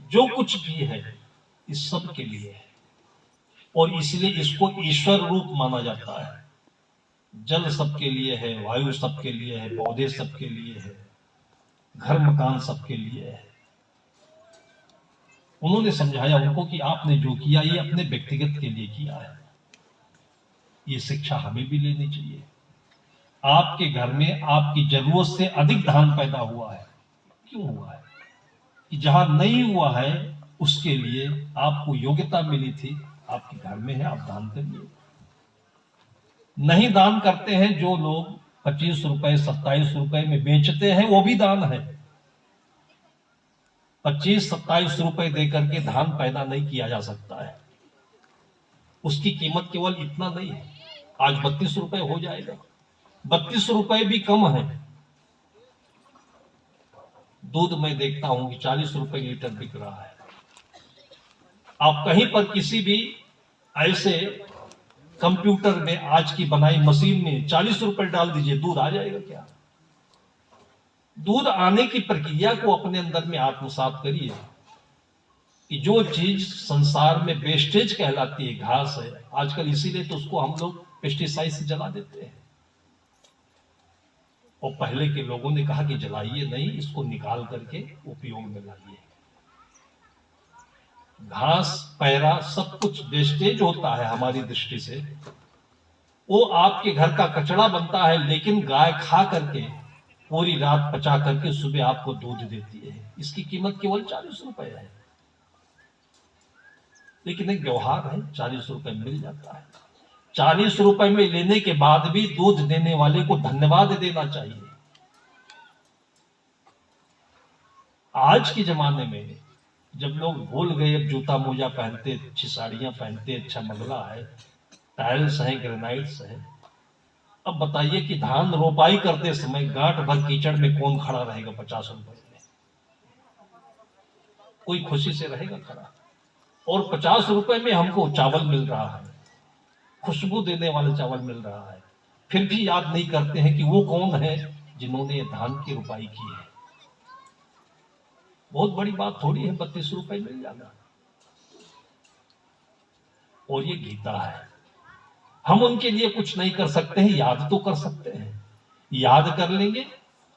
जो कुछ भी है इस सब के लिए है, और इसलिए इसको ईश्वर रूप माना जाता है। जल सबके लिए है, वायु सबके लिए है, पौधे सबके लिए है, घर मकान सबके लिए है। उन्होंने समझाया उनको कि आपने जो किया ये अपने व्यक्तिगत के लिए किया है। ये शिक्षा हमें भी लेनी चाहिए। आपके घर में आपकी जरूरत से अधिक धान पैदा हुआ है, क्यों हुआ है? कि जहां नहीं हुआ है उसके लिए आपको योग्यता मिली थी, आपके घर में है, आप दान करिए। नहीं दान करते हैं जो लोग 25 रुपए 27 रुपए में बेचते हैं, वो भी दान है। 25-27 रुपए देकर के धान पैदा नहीं किया जा सकता है। उसकी कीमत केवल इतना नहीं है, आज 32 रुपए हो जाएगा। 32 रुपए भी कम है। दूध मैं देखता हूं कि 40 रुपए लीटर बिक रहा है। आप कहीं पर किसी भी ऐसे कंप्यूटर में आज की बनाई मशीन में 40 रुपए डाल दीजिए, दूध आ जाएगा क्या? दूध आने की प्रक्रिया को अपने अंदर में आत्मसात करिए कि जो चीज संसार में वेस्टेज कहलाती है, घास है, आजकल इसीलिए तो उसको हम लोग पेस्टिसाइड से जला देते हैं। और पहले के लोगों ने कहा कि जलाइए नहीं, इसको निकाल करके उपयोग में लाइए। घास पैरा सब कुछ वेस्टेज होता है हमारी दृष्टि से, वो आपके घर का कचरा बनता है, लेकिन गाय खा करके पूरी रात पचा करके सुबह आपको दूध देती है। इसकी कीमत केवल 40 रुपए है, लेकिन एक व्यवहार है, 40 रुपए मिल जाता है। 40 रुपए में लेने के बाद भी दूध देने वाले को धन्यवाद देना चाहिए। आज के जमाने में जब लोग भूल गए, अब जूता मोजा पहनते, अच्छी साड़ियां पहनते, अच्छा मंगला है, टाइल्स है, ग्रेनाइट्स है। अब बताइए कि धान रोपाई करते समय गांठ भर कीचड़ में कौन खड़ा रहेगा 50 रुपए में? कोई खुशी से रहेगा खड़ा? और 50 रुपए में हमको चावल मिल रहा है, खुशबू देने वाला चावल मिल रहा है, फिर भी याद नहीं करते हैं कि वो कौन है जिन्होंने धान की रोपाई की है। बहुत बड़ी बात थोड़ी है 32 रुपए मिल जाना। और ये गीता है, हम उनके लिए कुछ नहीं कर सकते हैं, याद तो कर सकते हैं। याद कर लेंगे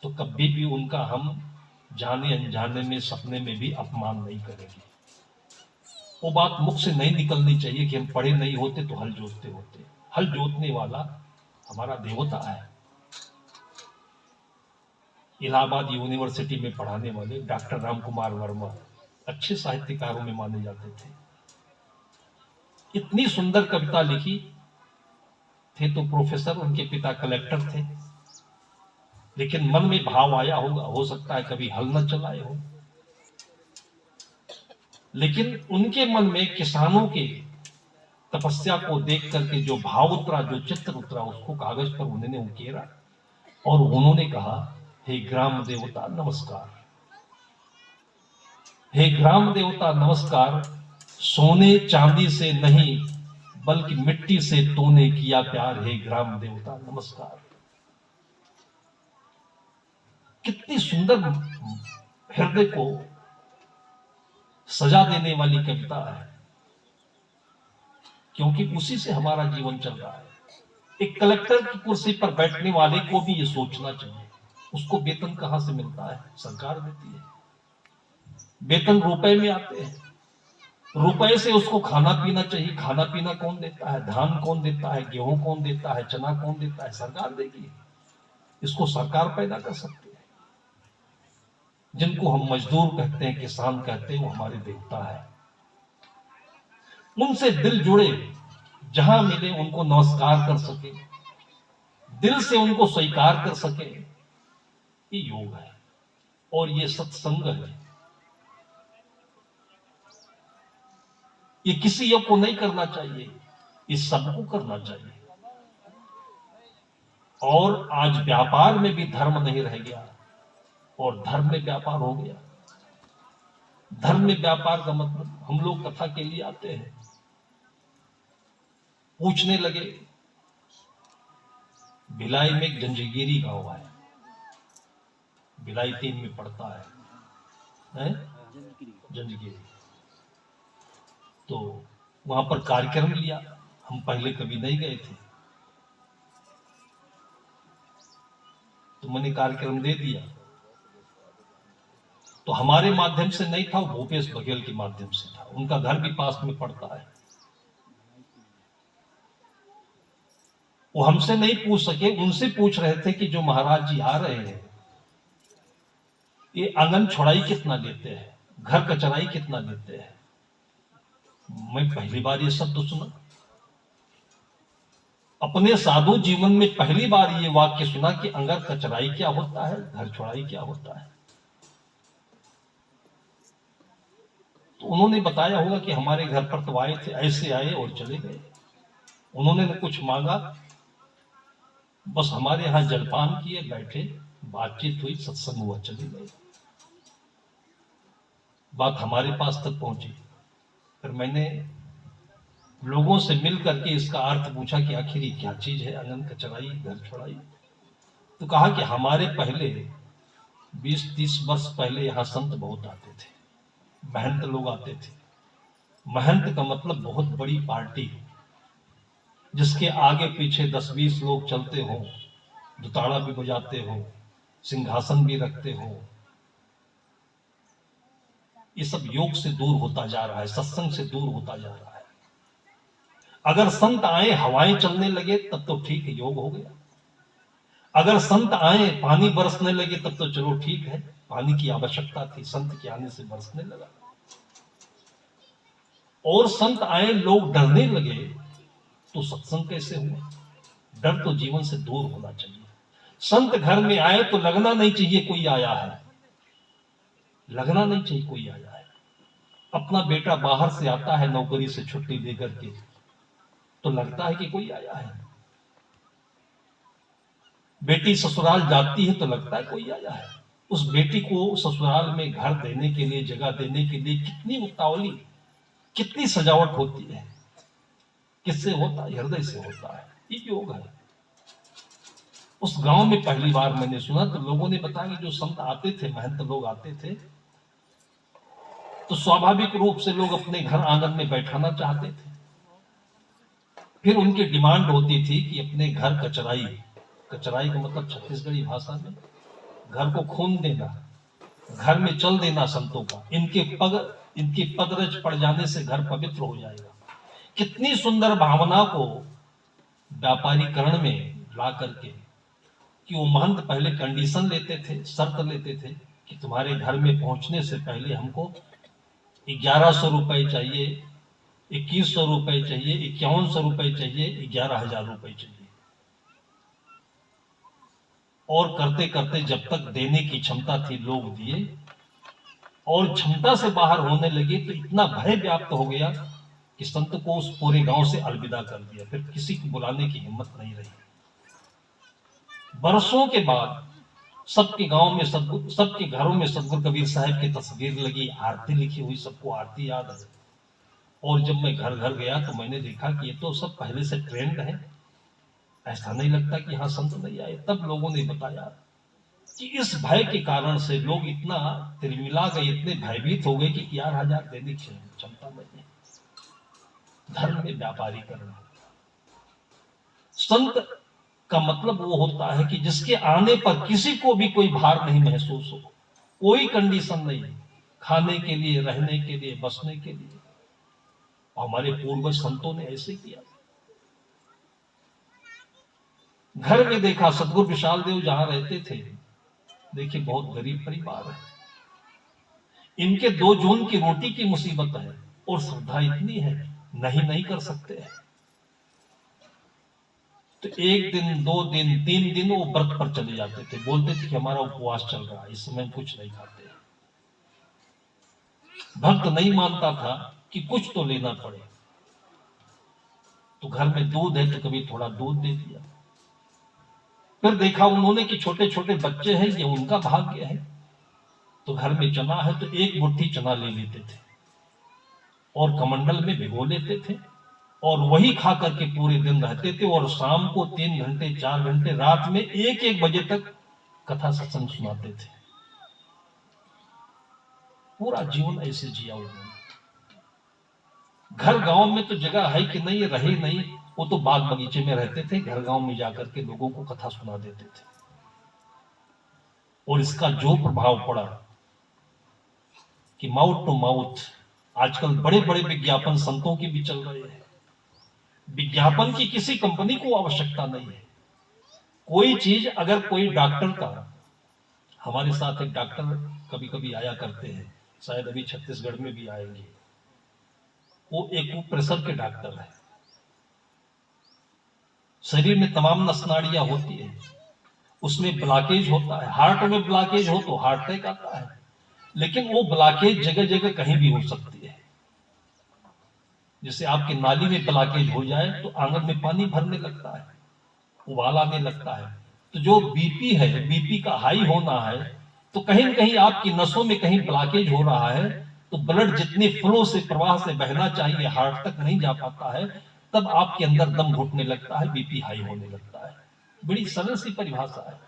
तो कभी भी उनका हम जाने अनजाने में, सपने में भी अपमान नहीं करेंगे। वो बात मुख से नहीं निकलनी चाहिए कि हम पढ़े नहीं होते तो हल जोतते होते। हल जोतने वाला हमारा देवता है। इलाहाबाद यूनिवर्सिटी में पढ़ाने वाले डॉक्टर राम कुमार वर्मा अच्छे साहित्यकारों में माने जाते थे। इतनी सुंदर कविता लिखी थे तो प्रोफेसर, उनके पिता कलेक्टर थे, लेकिन मन में भाव आया होगा, हो सकता है कभी हल न चलाए हो, लेकिन उनके मन में किसानों के तपस्या को देख करके जो भाव उतरा, जो चित्र उतरा, उसको कागज पर उन्होंने उकेरा और उन्होंने कहा, हे ग्राम देवता नमस्कार, हे ग्राम देवता नमस्कार, सोने चांदी से नहीं बल्कि मिट्टी से तूने किया प्यार, हे ग्राम देवता नमस्कार। कितनी सुंदर हृदय को सजा देने वाली कविता है, क्योंकि उसी से हमारा जीवन चल रहा है। एक कलेक्टर की कुर्सी पर बैठने वाले को भी ये सोचना चाहिए, उसको वेतन कहां से मिलता है? सरकार देती है। वेतन रुपए में आते हैं, रुपए से उसको खाना पीना चाहिए। खाना पीना कौन देता है? धान कौन देता है? गेहूं कौन देता है? चना कौन देता है? सरकार देगी। इसको सरकार पैदा कर सकती है। जिनको हम मजदूर कहते हैं, किसान कहते हैं, वो हमारे देवता है। उनसे दिल जुड़े, जहां मिले उनको नमस्कार कर सके, दिल से उनको स्वीकार कर सके, ये योग है और ये सत्संग है। ये किसी योग को नहीं करना चाहिए, ये सबको करना चाहिए। और आज व्यापार में भी धर्म नहीं रह गया और धर्म में व्यापार हो गया। धर्म में व्यापार का मतलब, हम लोग कथा के लिए आते हैं, पूछने लगे, भिलाई में एक जंजीगिरी गांव है, भिलाई 3 में पड़ता है? जंजगिरी। तो वहां पर कार्यक्रम लिया, हम पहले कभी नहीं गए थे, तो मैंने कार्यक्रम दे दिया। तो हमारे माध्यम से नहीं था, भूपेश बघेल के माध्यम से था, उनका घर भी पास में पड़ता है। वो हमसे नहीं पूछ सके, उनसे पूछ रहे थे कि जो महाराज जी आ रहे हैं ये आंगन छोड़ाई कितना लेते हैं, घर कचराई कितना लेते हैं। मैं पहली बार ये शब्द सुना, अपने साधु जीवन में पहली बार ये वाक्य सुना कि आंगन कचराई क्या होता है, घर छोड़ाई क्या होता है। तो उन्होंने बताया होगा कि हमारे घर पर तो आए थे, ऐसे आए और चले गए, उन्होंने न कुछ मांगा, बस हमारे यहां जलपान किए, बैठे, बातचीत हुई, सत्संग हुआ, चले गए। बात हमारे पास तक पहुंची। फिर मैंने लोगों से मिल करके इसका अर्थ पूछा कि आखिर ये क्या चीज है, आंगन कचराई, घर छोड़ाई। तो कहा कि हमारे पहले 20-30 वर्ष पहले यहां संत बहुत आते थे, महंत लोग आते थे। महंत का मतलब बहुत बड़ी पार्टी, जिसके आगे पीछे 10-20 लोग चलते हो, दुताड़ा भी बजाते हो, सिंहासन भी रखते हो। ये सब योग से दूर होता जा रहा है, सत्संग से दूर होता जा रहा है। अगर संत आए, हवाएं चलने लगे, तब तो ठीक है, योग हो गया। अगर संत आए, पानी बरसने लगे, तब तो चलो ठीक है, पानी की आवश्यकता थी, संत के आने से बरसने लगा। और संत आए, लोग डरने लगे, तो सत्संग कैसे हुआ। डर तो जीवन से दूर होना चाहिए। संत घर में आए तो लगना नहीं चाहिए कोई आया है, लगना नहीं चाहिए कोई आया है। अपना बेटा बाहर से आता है नौकरी से छुट्टी लेकर के, तो लगता है कि कोई आया है। बेटी ससुराल जाती है तो लगता है कोई आया है। उस बेटी को ससुराल में घर देने के लिए, जगह देने के लिए कितनी उतावली, कितनी सजावट होती है। किससे होता है? हृदय से होता है। ये योग है। उस गांव में पहली बार मैंने सुना तो लोगों ने बताया कि जो संत आते थे, महंत लोग आते थे, तो स्वाभाविक रूप से लोग अपने घर आंगन में बैठाना चाहते थे। फिर उनकी डिमांड होती थी कि अपने घर कचराई, कचराई का मतलब छत्तीसगढ़ी भाषा में घर को खून देना, घर में चल देना संतों का, इनके पदरज पड़ जाने से घर पवित्र हो जाएगा। कितनी सुंदर भावना को व्यापारीकरण में ला करके, कि वो महंत पहले कंडीशन लेते थे, शर्त लेते थे कि तुम्हारे घर में पहुंचने से पहले हमको 1100 रुपए चाहिए, 2100 रुपए चाहिए, 5100 रुपए चाहिए, 11,000 रुपए चाहिए। और करते करते जब तक देने की क्षमता थी लोग दिए, और क्षमता से बाहर होने लगे तो इतना भय व्याप्त हो गया कि संत को उस पूरे गांव से अलविदा कर दिया। फिर किसी को बुलाने की हिम्मत नहीं रही। बरसों के बाद सबके गांव में, सबके घरों में सतगुरु कबीर साहब की तस्वीर लगी, आरती लिखी हुई, सबको आरती याद है। और जब मैं घर घर गया तो मैंने देखा कि ये तो सब पहले से ट्रेंड है, ऐसा नहीं लगता कि यहाँ संत नहीं आए। तब लोगों ने बताया कि इस भय के कारण से लोग इतना तिरमिला गए, इतने भयभीत हो गए कि 11,000 देने की क्षमता नहीं है। धर्म में व्यापारीकरण। संत का मतलब वो होता है कि जिसके आने पर किसी को भी कोई भार नहीं महसूस हो, कोई कंडीशन नहीं, खाने के लिए, रहने के लिए, बसने के लिए। हमारे पूर्वज संतों ने ऐसे किया। घर में देखा, सतगुरु विशाल देव जहां रहते थे, देखिए बहुत गरीब परिवार है, इनके 2 जून की रोटी की मुसीबत है, और श्रद्धा इतनी है, नहीं कर सकते हैं। तो 1 दिन, 2 दिन, 3 दिन वो व्रत पर चले जाते थे, बोलते थे कि हमारा उपवास चल रहा है, इस समय हम कुछ नहीं खाते। भक्त नहीं मानता था कि कुछ तो लेना पड़े, तो घर में दूध है तो कभी थोड़ा दूध दे दिया। फिर देखा उन्होंने कि छोटे छोटे बच्चे हैं, ये उनका भाग्य है, तो घर में चना है तो 1 मुट्ठी चना ले लेते थे और कमंडल में भिगो लेते थे, और वही खा करके पूरे दिन रहते थे। और शाम को 3 घंटे, 4 घंटे, रात में 1-1 बजे तक कथा सत्संग सुनाते थे। पूरा जीवन ऐसे जिया उन्होंने। घर गांव में तो जगह है कि नहीं, रहे नहीं, वो तो बाग बगीचे में रहते थे, घर गांव में जाकर के लोगों को कथा सुना देते थे। और इसका जो प्रभाव पड़ा कि माउथ टू माउथ, आजकल बड़े बड़े विज्ञापन संतों के भी चल रहे हैं। विज्ञापन की किसी कंपनी को आवश्यकता नहीं है। कोई चीज अगर कोई डॉक्टर का, हमारे साथ एक डॉक्टर कभी कभी आया करते हैं, शायद अभी छत्तीसगढ़ में भी आएंगे, वो एक्यूप्रेशर के डॉक्टर है। शरीर में तमाम नस नाड़ियां होती है, उसमें ब्लॉकेज होता है, हार्ट में ब्लॉकेज हो तो हार्ट अटैक आता है, लेकिन वो ब्लॉकेज जगह जगह कहीं भी हो सकती है। जैसे आपकी नाली में ब्लॉकेज हो जाए तो आंगन में पानी भरने लगता है, उबाल आने लगता है। तो जो बीपी है, बीपी का हाई होना है, तो कहीं न कहीं आपकी नसों में कहीं ब्लॉकेज हो रहा है, तो ब्लड जितनी फ्लो से, प्रवाह से बहना चाहिए हार्ट तक नहीं जा पाता है, तब आपके अंदर दम घुटने लगता है, बीपी हाई होने लगता है। बड़ी सरल सी परिभाषा है।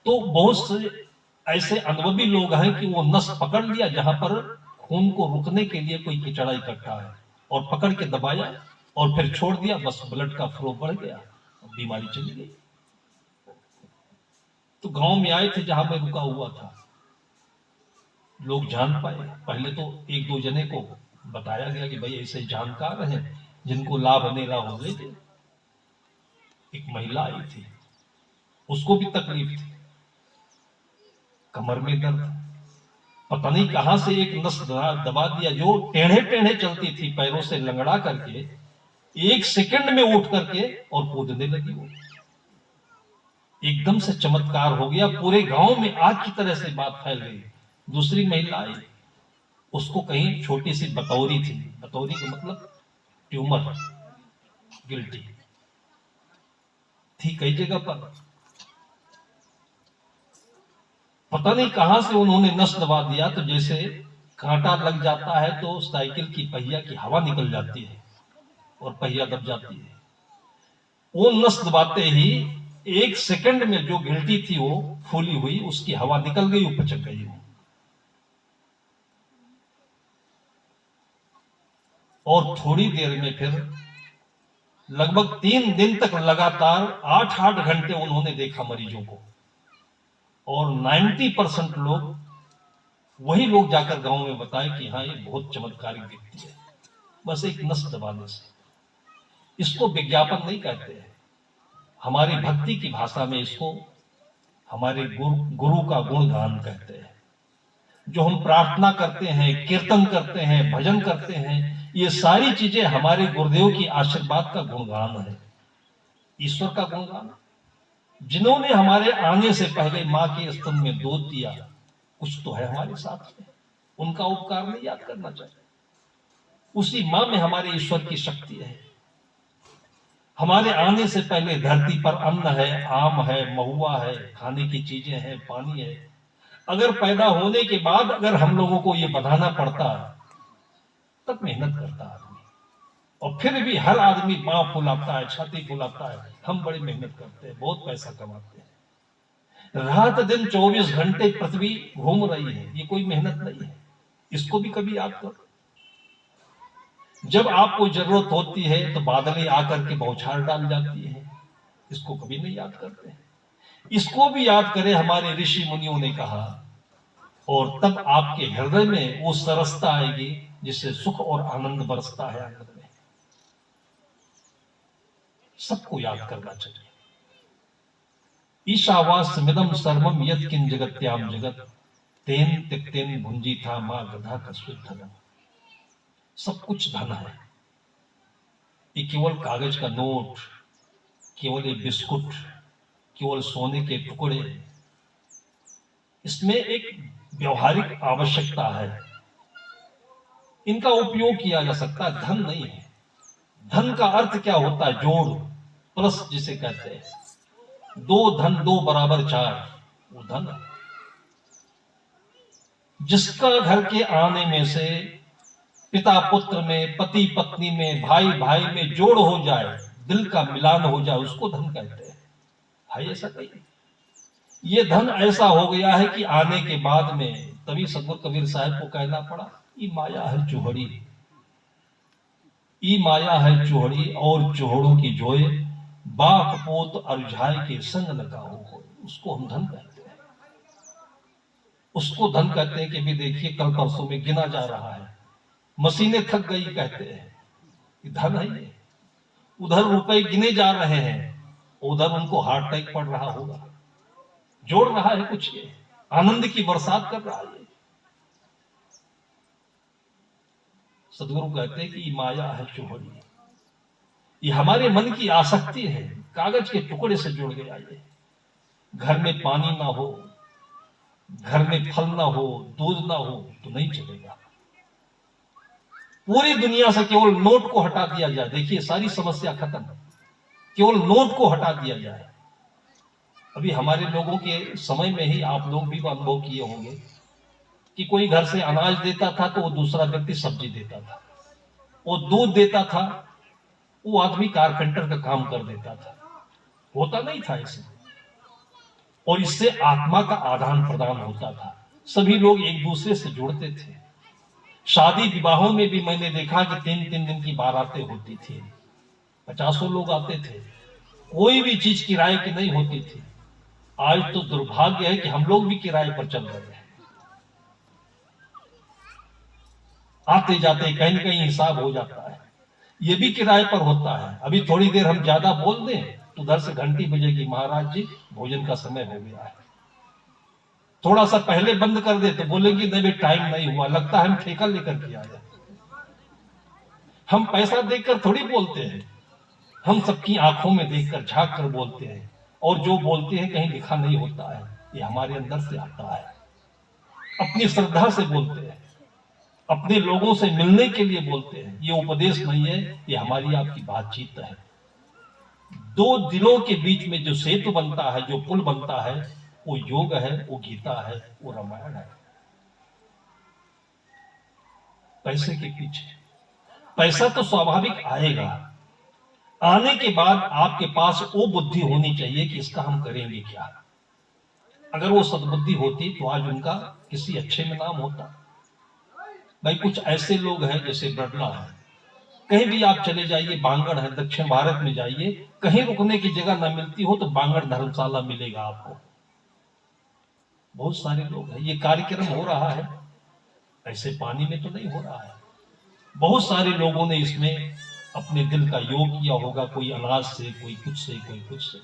तो बहुत से ऐसे अनुभवी लोग हैं कि वो नस पकड़ लिया जहां पर खून को रुकने के लिए कोई कीचड़ा इकट्ठा है, और पकड़ के दबाया और फिर छोड़ दिया, बस ब्लड का फ्लो बढ़ गया, बीमारी चली गई। तो गांव में आए थे जहां मैं रुका हुआ था, लोग जान पाए। पहले तो एक दो जने को बताया गया कि भाई ऐसे जानकार हैं जिनको लाभ अनेरा हो गए थे। एक महिला आई थी, उसको भी तकलीफ थी, कमर में दर्द, पता नहीं कहां से एक नस दबा दिया, जो टेढ़े टेढ़े चलती थी, पैरों से लंगड़ा करके 1 सेकंड में उठ करके और कूदने लगी। वो एकदम से चमत्कार हो गया, पूरे गांव में आग की तरह से बात फैल गई। दूसरी महिला आई, उसको कहीं छोटी सी बतौरी थी, बतौरी का मतलब ट्यूमर, गिल्टी थी कई जगह पर, पता नहीं कहां से उन्होंने नस दबा दिया। तो जैसे कांटा लग जाता है तो साइकिल की पहिया की हवा निकल जाती है और पहिया दब जाती है, वो नस दबाते ही 1 सेकंड में जो गिल्टी थी वो फूली हुई, उसकी हवा निकल गई, ऊपर चढ़ गई। और थोड़ी देर में फिर लगभग 3 दिन तक लगातार 8-8 घंटे उन्होंने देखा मरीजों को, और 90% लोग, वही लोग जाकर गांव में बताए कि हाँ ये बहुत चमत्कारिक व्यक्ति है, बस एक नस दबाने से। इसको विज्ञापन नहीं कहते हैं, हमारी भक्ति की भाषा में इसको हमारे गुरु का गुणगान कहते हैं। जो हम प्रार्थना करते हैं, कीर्तन करते हैं, भजन करते हैं, ये सारी चीजें हमारे गुरुदेव की आशीर्वाद का गुणगान है, ईश्वर का गुणगान। जिन्होंने हमारे आने से पहले मां के स्तन में दूध दिया, कुछ तो है हमारे साथ में, उनका उपकार नहीं याद करना चाहिए। उसी मां में हमारे ईश्वर की शक्ति है। हमारे आने से पहले धरती पर अन्न है, आम है, महुआ है, खाने की चीजें हैं, पानी है। अगर पैदा होने के बाद अगर हम लोगों को ये बताना पड़ता, तब मेहनत करता आदमी, और फिर भी हर आदमी मां फुलाता है, छाती फुलाता है, हम बड़ी मेहनत करते हैं, बहुत पैसा कमाते हैं, रात दिन 24 घंटे पृथ्वी घूम रही है, ये कोई मेहनत नहीं है। इसको भी कभी याद करो। जब आपको जरूरत होती है तो बादलें आकर के बौछार डाल जाती है, इसको कभी नहीं याद करते। इसको भी याद करें, हमारे ऋषि मुनियों ने कहा, और तब आपके हृदय में वो सरसता आएगी जिससे सुख और आनंद बरसता है आनंद में। सबको याद करना चाहिए। ईशावास्यमिदं सर्वं यत्किंच जगत्याम जगत, तेन त्यक्तेन भुंजीथा मां गधा कस्मिन् धनम्। सब कुछ धन है, ये केवल कागज का नोट, केवल एक बिस्कुट, केवल सोने के टुकड़े, इसमें एक व्यवहारिक आवश्यकता है, इनका उपयोग किया जा सकता है, धन नहीं है। धन का अर्थ क्या होता है? जोड़, प्लस जिसे कहते हैं। 2 धन 2 बराबर 4, वो धन है। जिसका घर के आने में से पिता पुत्र में, पति पत्नी में, भाई भाई में जोड़ हो जाए, दिल का मिलान हो जाए, उसको धन कहते हैं। है ऐसा कहीं? ये धन ऐसा हो गया है कि आने के बाद में तभी सदगुरु कबीर साहब को कहना पड़ा, ये माया है चोहड़ी, ई माया है चोहड़ी और चोहड़ों की जोए, बाप पोत अरुझाए के संग लगाओ हो। उसको हम धन कहते हैं, उसको धन कहते हैं कि भी देखिए कल परसों में गिना जा रहा है, मशीनें थक गई कहते हैं, कि धन है ये। उधर रुपए गिने जा रहे हैं, उधर उनको हार्ट अटैक पड़ रहा होगा, जोड़ रहा है कुछ, ये आनंद की बरसात कर रहा है। सदगुरु कहते हैं कि माया है चोहड़ी, ये हमारे मन की आसक्ति है, कागज के टुकड़े से जुड़ गया ये। घर में पानी ना हो, घर में फल ना हो, दूध ना हो तो नहीं चलेगा। पूरी दुनिया से केवल नोट को हटा दिया जाए, देखिए सारी समस्या खत्म, केवल नोट को हटा दिया जाए। अभी हमारे लोगों के समय में ही आप लोग भी अनुभव किए होंगे कि कोई घर से अनाज देता था तो वो दूसरा व्यक्ति सब्जी देता था, वो दूध देता था, वो आदमी कारपेंटर का काम कर देता था, होता नहीं था इसे। और इससे आत्मा का आदान प्रदान होता था, सभी लोग एक दूसरे से जुड़ते थे। शादी विवाहों में भी मैंने देखा कि 3-3 दिन की बारातें होती थी, 50 लोग आते थे, कोई भी चीज किराए की नहीं होती थी। आज तो दुर्भाग्य है कि हम लोग भी किराए पर चल रहे हैं, आते जाते कहीं न कहीं हिसाब हो जाता है, ये भी किराए पर होता है। अभी थोड़ी देर हम ज्यादा बोल दें तो उधर से घंटी बजेगी, महाराज जी भोजन का समय हो गया है। थोड़ा सा पहले बंद कर दे तो बोलेंगे नहीं टाइम नहीं हुआ, लगता है हम ठेका लेकर के आए। हम पैसा देकर थोड़ी बोलते हैं, हम सबकी आंखों में देखकर झांक कर बोलते हैं, और जो बोलते हैं कहीं लिखा नहीं होता है, ये हमारे अंदर से आता है। अपनी श्रद्धा से बोलते हैं, अपने लोगों से मिलने के लिए बोलते हैं। ये उपदेश नहीं है, ये हमारी आपकी बातचीत है। दो दिलों के बीच में जो सेतु बनता है, जो पुल बनता है, वो योग है, वो गीता है, वो रामायण है। पैसे के पीछे, पैसा तो स्वाभाविक आएगा, आने के बाद आपके पास वो बुद्धि होनी चाहिए कि इसका हम करेंगे क्या। अगर वो सद्बुद्धि होती तो आज उनका किसी अच्छे में नाम होता। भाई कुछ ऐसे लोग हैं जैसे बिरला है, कहीं भी आप चले जाइए, बांगड़ है, दक्षिण भारत में जाइए, कहीं रुकने की जगह ना मिलती हो तो बांगड़ धर्मशाला मिलेगा आपको। बहुत सारे लोग हैं, ये कार्यक्रम हो रहा है, ऐसे पानी में तो नहीं हो रहा है। बहुत सारे लोगों ने इसमें अपने दिल का योग किया होगा, कोई अनाज से, कोई कुछ से, कोई कुछ से।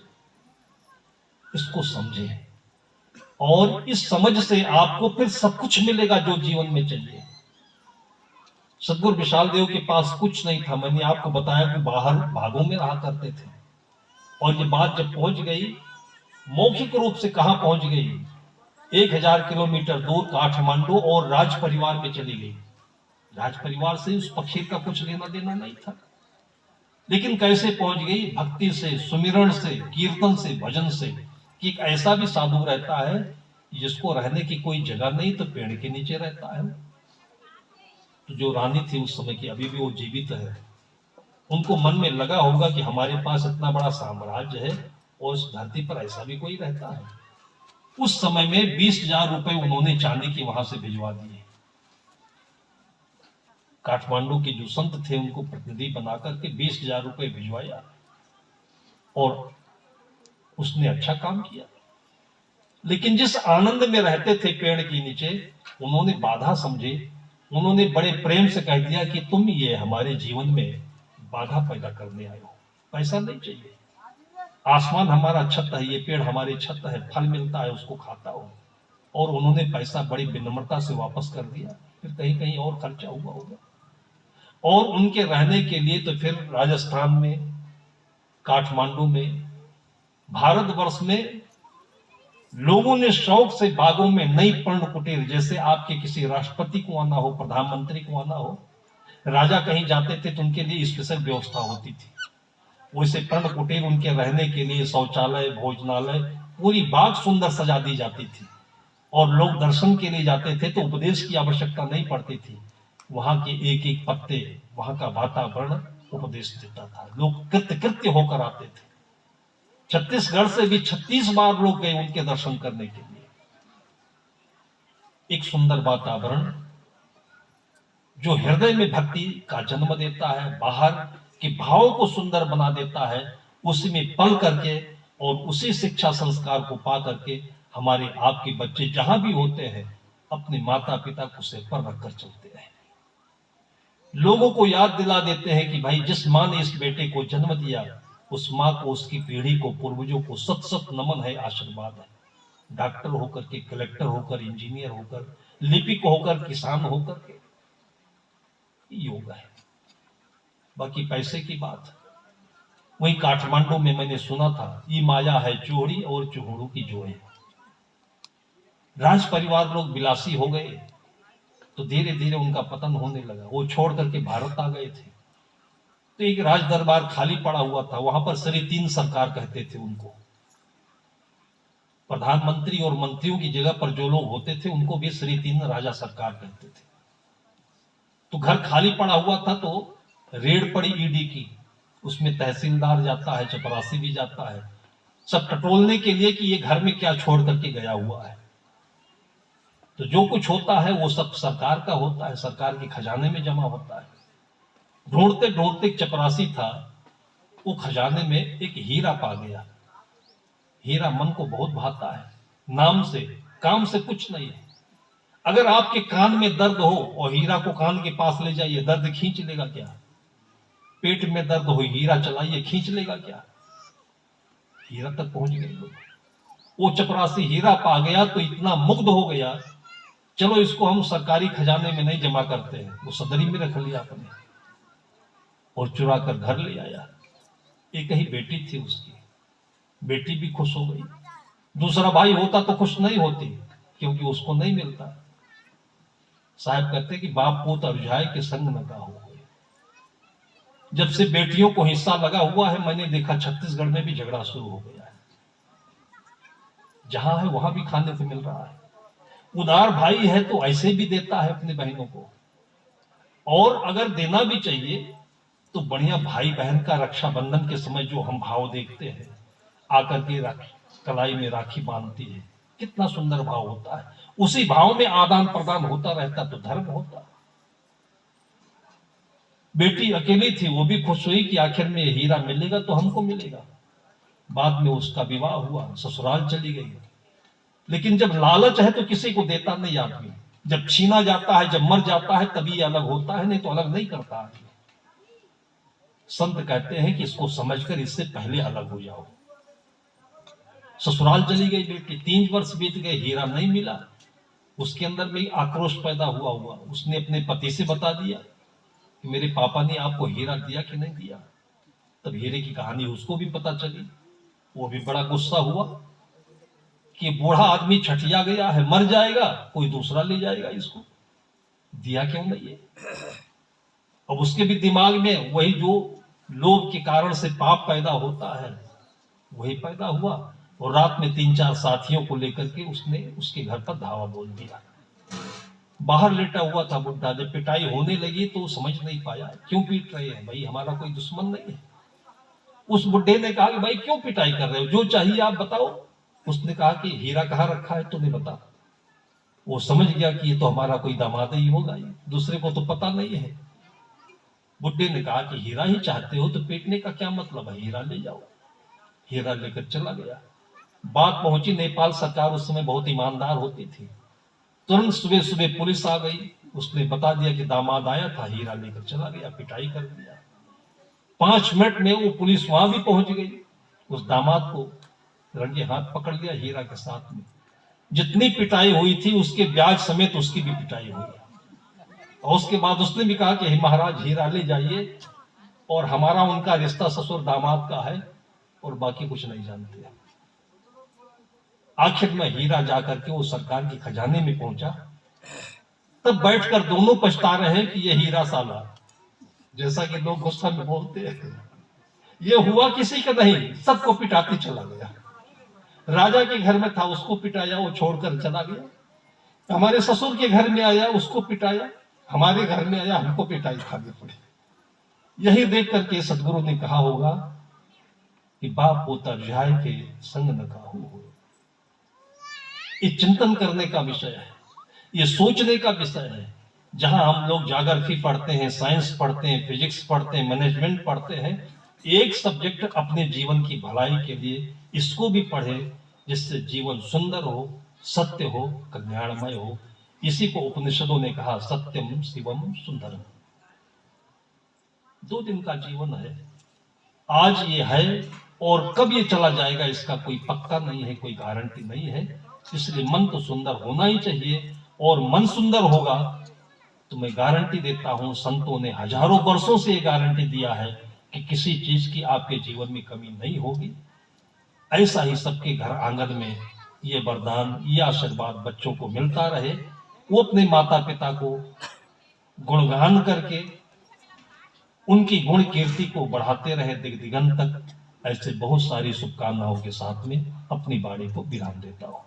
इसको समझे, और इस समझ से आपको फिर सब कुछ मिलेगा जो जीवन में चाहिए। सदगुरु विशाल देव के पास कुछ नहीं था, मैंने आपको बताया कि बाहर भागों में रहा करते थे, और ये बात जब पहुंच गई, मौखिक रूप से कहां पहुंच गई, 1000 किलोमीटर दूर काठमांडू, और राज परिवार में चली गई। राज परिवार से उस फकीर का कुछ लेना देना नहीं था, लेकिन कैसे पहुंच गई, भक्ति से, सुमिरण से, कीर्तन से, भजन से। कि एक ऐसा भी साधु रहता है जिसको रहने की कोई जगह नहीं तो पेड़ के नीचे रहता है। तो जो रानी थी उस समय की, अभी भी वो जीवित है, उनको मन में लगा होगा कि हमारे पास इतना बड़ा साम्राज्य है और इस धरती पर ऐसा भी कोई रहता है। उस समय में 20,000 रुपए उन्होंने चांदी की वहां से भिजवा दिए। काठमांडू के जो संत थे उनको प्रतिनिधि बनाकर के 20,000 रुपए भिजवाया, और उसने अच्छा काम किया। लेकिन जिस आनंद में रहते थे पेड़ के नीचे, उन्होंने बाधा समझे, उन्होंने बड़े प्रेम से कह दिया कि तुम ये हमारे जीवन में बाधा पैदा करने आए हो, पैसा नहीं चाहिए, आसमान हमारा छत है, ये पेड़ हमारी छत है, फल मिलता है उसको खाता हो। और उन्होंने पैसा बड़ी विनम्रता से वापस कर दिया। फिर कहीं कहीं और खर्चा हुआ होगा, और उनके रहने के लिए तो फिर राजस्थान में, काठमांडू में, भारतवर्ष में लोगों ने शौक से बागों में नई पर्ण कुटीर, जैसे आपके किसी राष्ट्रपति को आना हो, प्रधानमंत्री को आना हो, राजा कहीं जाते थे तो उनके लिए स्पेशल व्यवस्था होती थी। वैसे पर्ण कुटीर उनके रहने के लिए, शौचालय, भोजनालय, पूरी बाग सुंदर सजा दी जाती थी, और लोग दर्शन के लिए जाते थे तो उपदेश की आवश्यकता नहीं पड़ती थी। वहां के एक एक पत्ते, वहां का वातावरण उपदेश देता था, लोग कृत्य कृत्य होकर आते थे। छत्तीसगढ़ से भी 36 बार लोग गए उनके दर्शन करने के लिए। एक सुंदर वातावरण जो हृदय में भक्ति का जन्म देता है, बाहर के भाव को सुंदर बना देता है, उसी में पल करके और उसी शिक्षा संस्कार को पा करके हमारे आपके बच्चे जहां भी होते हैं अपने माता पिता को सिर पर रखकर चलते हैं, लोगों को याद दिला देते हैं कि भाई जिस मां ने इस बेटे को जन्म दिया उस मां को, उसकी पीढ़ी को, पूर्वजों को सत सत नमन है, आशीर्वाद है। डॉक्टर होकर के, कलेक्टर होकर, इंजीनियर होकर, लिपिक होकर, किसान होकर के योग है। बाकी पैसे की बात, वही काठमांडू में मैंने सुना था, ये माया है चोरी और चुहड़ू की जोए। राज परिवार लोग विलासी हो गए तो धीरे धीरे उनका पतन होने लगा, वो छोड़ करके भारत आ गए थे। तो एक राज दरबार खाली पड़ा हुआ था, वहां पर श्री तीन सरकार कहते थे उनको। प्रधानमंत्री और मंत्रियों की जगह पर जो लोग होते थे उनको भी श्री तीन राजा सरकार कहते थे। तो घर खाली पड़ा हुआ था तो रेड पड़ी ईडी की, उसमें तहसीलदार जाता है, चपरासी भी जाता है, सब टटोलने के लिए कि ये घर में क्या छोड़ करके गया हुआ है। तो जो कुछ होता है वो सब सरकार का होता है, सरकार के खजाने में जमा होता है। ढूंढते ढूंढते एक चपरासी था, वो खजाने में एक हीरा पा गया। हीरा मन को बहुत भाता है, नाम से काम से कुछ नहीं है। अगर आपके कान में दर्द हो और हीरा को कान के पास ले जाइए, दर्द खींच लेगा क्या? पेट में दर्द हो, हीरा चलाइए, खींच लेगा क्या? हीरा तक पहुंच गए लोग। वो चपरासी हीरा पा गया तो इतना मुग्ध हो गया, चलो इसको हम सरकारी खजाने में नहीं जमा करते हैं, वो सदरी में रख लिया अपने और चुरा कर घर ले आया। एक ही बेटी थी उसकी, बेटी भी खुश हो गई। दूसरा भाई होता तो खुश नहीं होती, क्योंकि उसको नहीं मिलता। साहब कहते कि बाप पोत अरुझाए के संग न का हो। जब से बेटियों को हिस्सा लगा हुआ है, मैंने देखा छत्तीसगढ़ में भी झगड़ा शुरू हो गया है। जहां है वहां भी खाने को मिल रहा है। उदार भाई है तो ऐसे भी देता है अपने बहनों को, और अगर देना भी चाहिए तो बढ़िया भाई बहन का रक्षाबंधन के समय जो हम भाव देखते हैं, आकर के कलाई में राखी बांधती है, कितना सुंदर भाव होता है। उसी भाव में आदान प्रदान होता रहता तो धर्म होता। बेटी अकेली थी, वो भी खुश हुई कि आखिर में हीरा मिलेगा तो हमको मिलेगा। बाद में उसका विवाह हुआ, ससुराल चली गई। लेकिन जब लालच है तो किसी को देता नहीं आदमी। जब छीना जाता है, जब मर जाता है, तभी अलग होता है, नहीं तो अलग नहीं करता आदमी। संत कहते हैं कि इसको समझकर इससे पहले अलग हो जाओ। ससुराल चली गई बेटी, 3 वर्ष बीत गए, हीरा नहीं मिला। उसके अंदर में आक्रोश पैदा हुआ। उसने अपने पति से बता दिया कि मेरे पापा ने आपको हीरा दिया कि नहीं दिया। तब हीरे की कहानी उसको भी पता चली। वो भी बड़ा गुस्सा हुआ कि बूढ़ा आदमी छठिया गया है, मर जाएगा, कोई दूसरा ले जाएगा, इसको दिया क्यों नहीं है। अब उसके भी दिमाग में वही जो लोभ के कारण से पाप पैदा होता है वही पैदा हुआ, और रात में 3-4 साथियों को लेकर के उसने उसके घर पर धावा बोल दिया। बाहर लेटा हुआ था बुड्ढा, जब पिटाई होने लगी तो समझ नहीं पाया क्यों पीट रहे हैं, भाई हमारा कोई दुश्मन नहीं है। उस बुड्ढे ने कहा कि भाई क्यों पिटाई कर रहे हो, जो चाहिए आप बताओ। उसने कहा कि हीरा कहाँ रखा है तूने बता। वो समझ गया कि ये तो हमारा कोई दामाद ही होगा, ये दूसरे को तो पता नहीं है। बुड्ढे ने कहा कि हीरा ही चाहते हो तो पीटने का क्या मतलब है, हीरा ले जाओ। हीरा लेकर चला गया। बात पहुंची नेपाल सरकार, उस समय बहुत ईमानदार होती थी। तुरंत सुबह सुबह पुलिस आ गई, उसने बता दिया कि दामाद आया था, हीरा लेकर चला गया, पिटाई कर दिया। 5 मिनट में वो पुलिस वहां भी पहुंच गई, उस दामाद को रंगे हाथ पकड़ लिया हीरा के साथ में। जितनी पिटाई हुई थी उसके ब्याज समेत उसकी भी पिटाई हुई। और उसके बाद उसने भी कहा कि महाराज हीरा ले जाइए, और हमारा उनका रिश्ता ससुर दामाद का है, और बाकी कुछ नहीं जानते। आखिर में हीरा जाकर के वो सरकार के खजाने में पहुंचा। तब बैठकर दोनों पछता रहे हैं कि ये हीरा साला, जैसा कि लोग गुस्सा में बोलते हैं, ये हुआ किसी का नहीं, सबको पिटाते चला गया। राजा के घर में था, उसको पिटाया, वो छोड़कर चला गया। हमारे ससुर के घर में आया, उसको पिटाया। हमारे घर में आया, हमको पिटाई खानी पड़ी। यही देख करके सदगुरु ने कहा होगा कि बाप पोता रिहाय के संग न काहू हो। ये चिंतन करने का विषय है, ये सोचने का विषय है। जहां हम लोग ज्योग्राफी पढ़ते हैं, साइंस पढ़ते हैं, फिजिक्स पढ़ते हैं, मैनेजमेंट पढ़ते हैं, एक सब्जेक्ट अपने जीवन की भलाई के लिए इसको भी पढ़े, जिससे जीवन सुंदर हो, सत्य हो, कल्याणमय हो। इसी को उपनिषदों ने कहा सत्यम शिवम सुंदरम। 2 दिन का जीवन है, आज ये है और कब ये चला जाएगा इसका कोई पक्का नहीं है, कोई गारंटी नहीं है। इसलिए मन तो सुंदर होना ही चाहिए, और मन सुंदर होगा तो मैं गारंटी देता हूं, संतों ने हजारों वर्षों से ये गारंटी दिया है कि किसी चीज की आपके जीवन में कमी नहीं होगी। ऐसा ही सबके घर आंगन में ये वरदान, ये आशीर्वाद बच्चों को मिलता रहे। वो अपने माता पिता को गुणगान करके उनकी गुण कीर्ति को बढ़ाते रहे दिग दिगंत तक। ऐसे बहुत सारी शुभकामनाओं के साथ में अपनी वाणी को विराम देता हूं।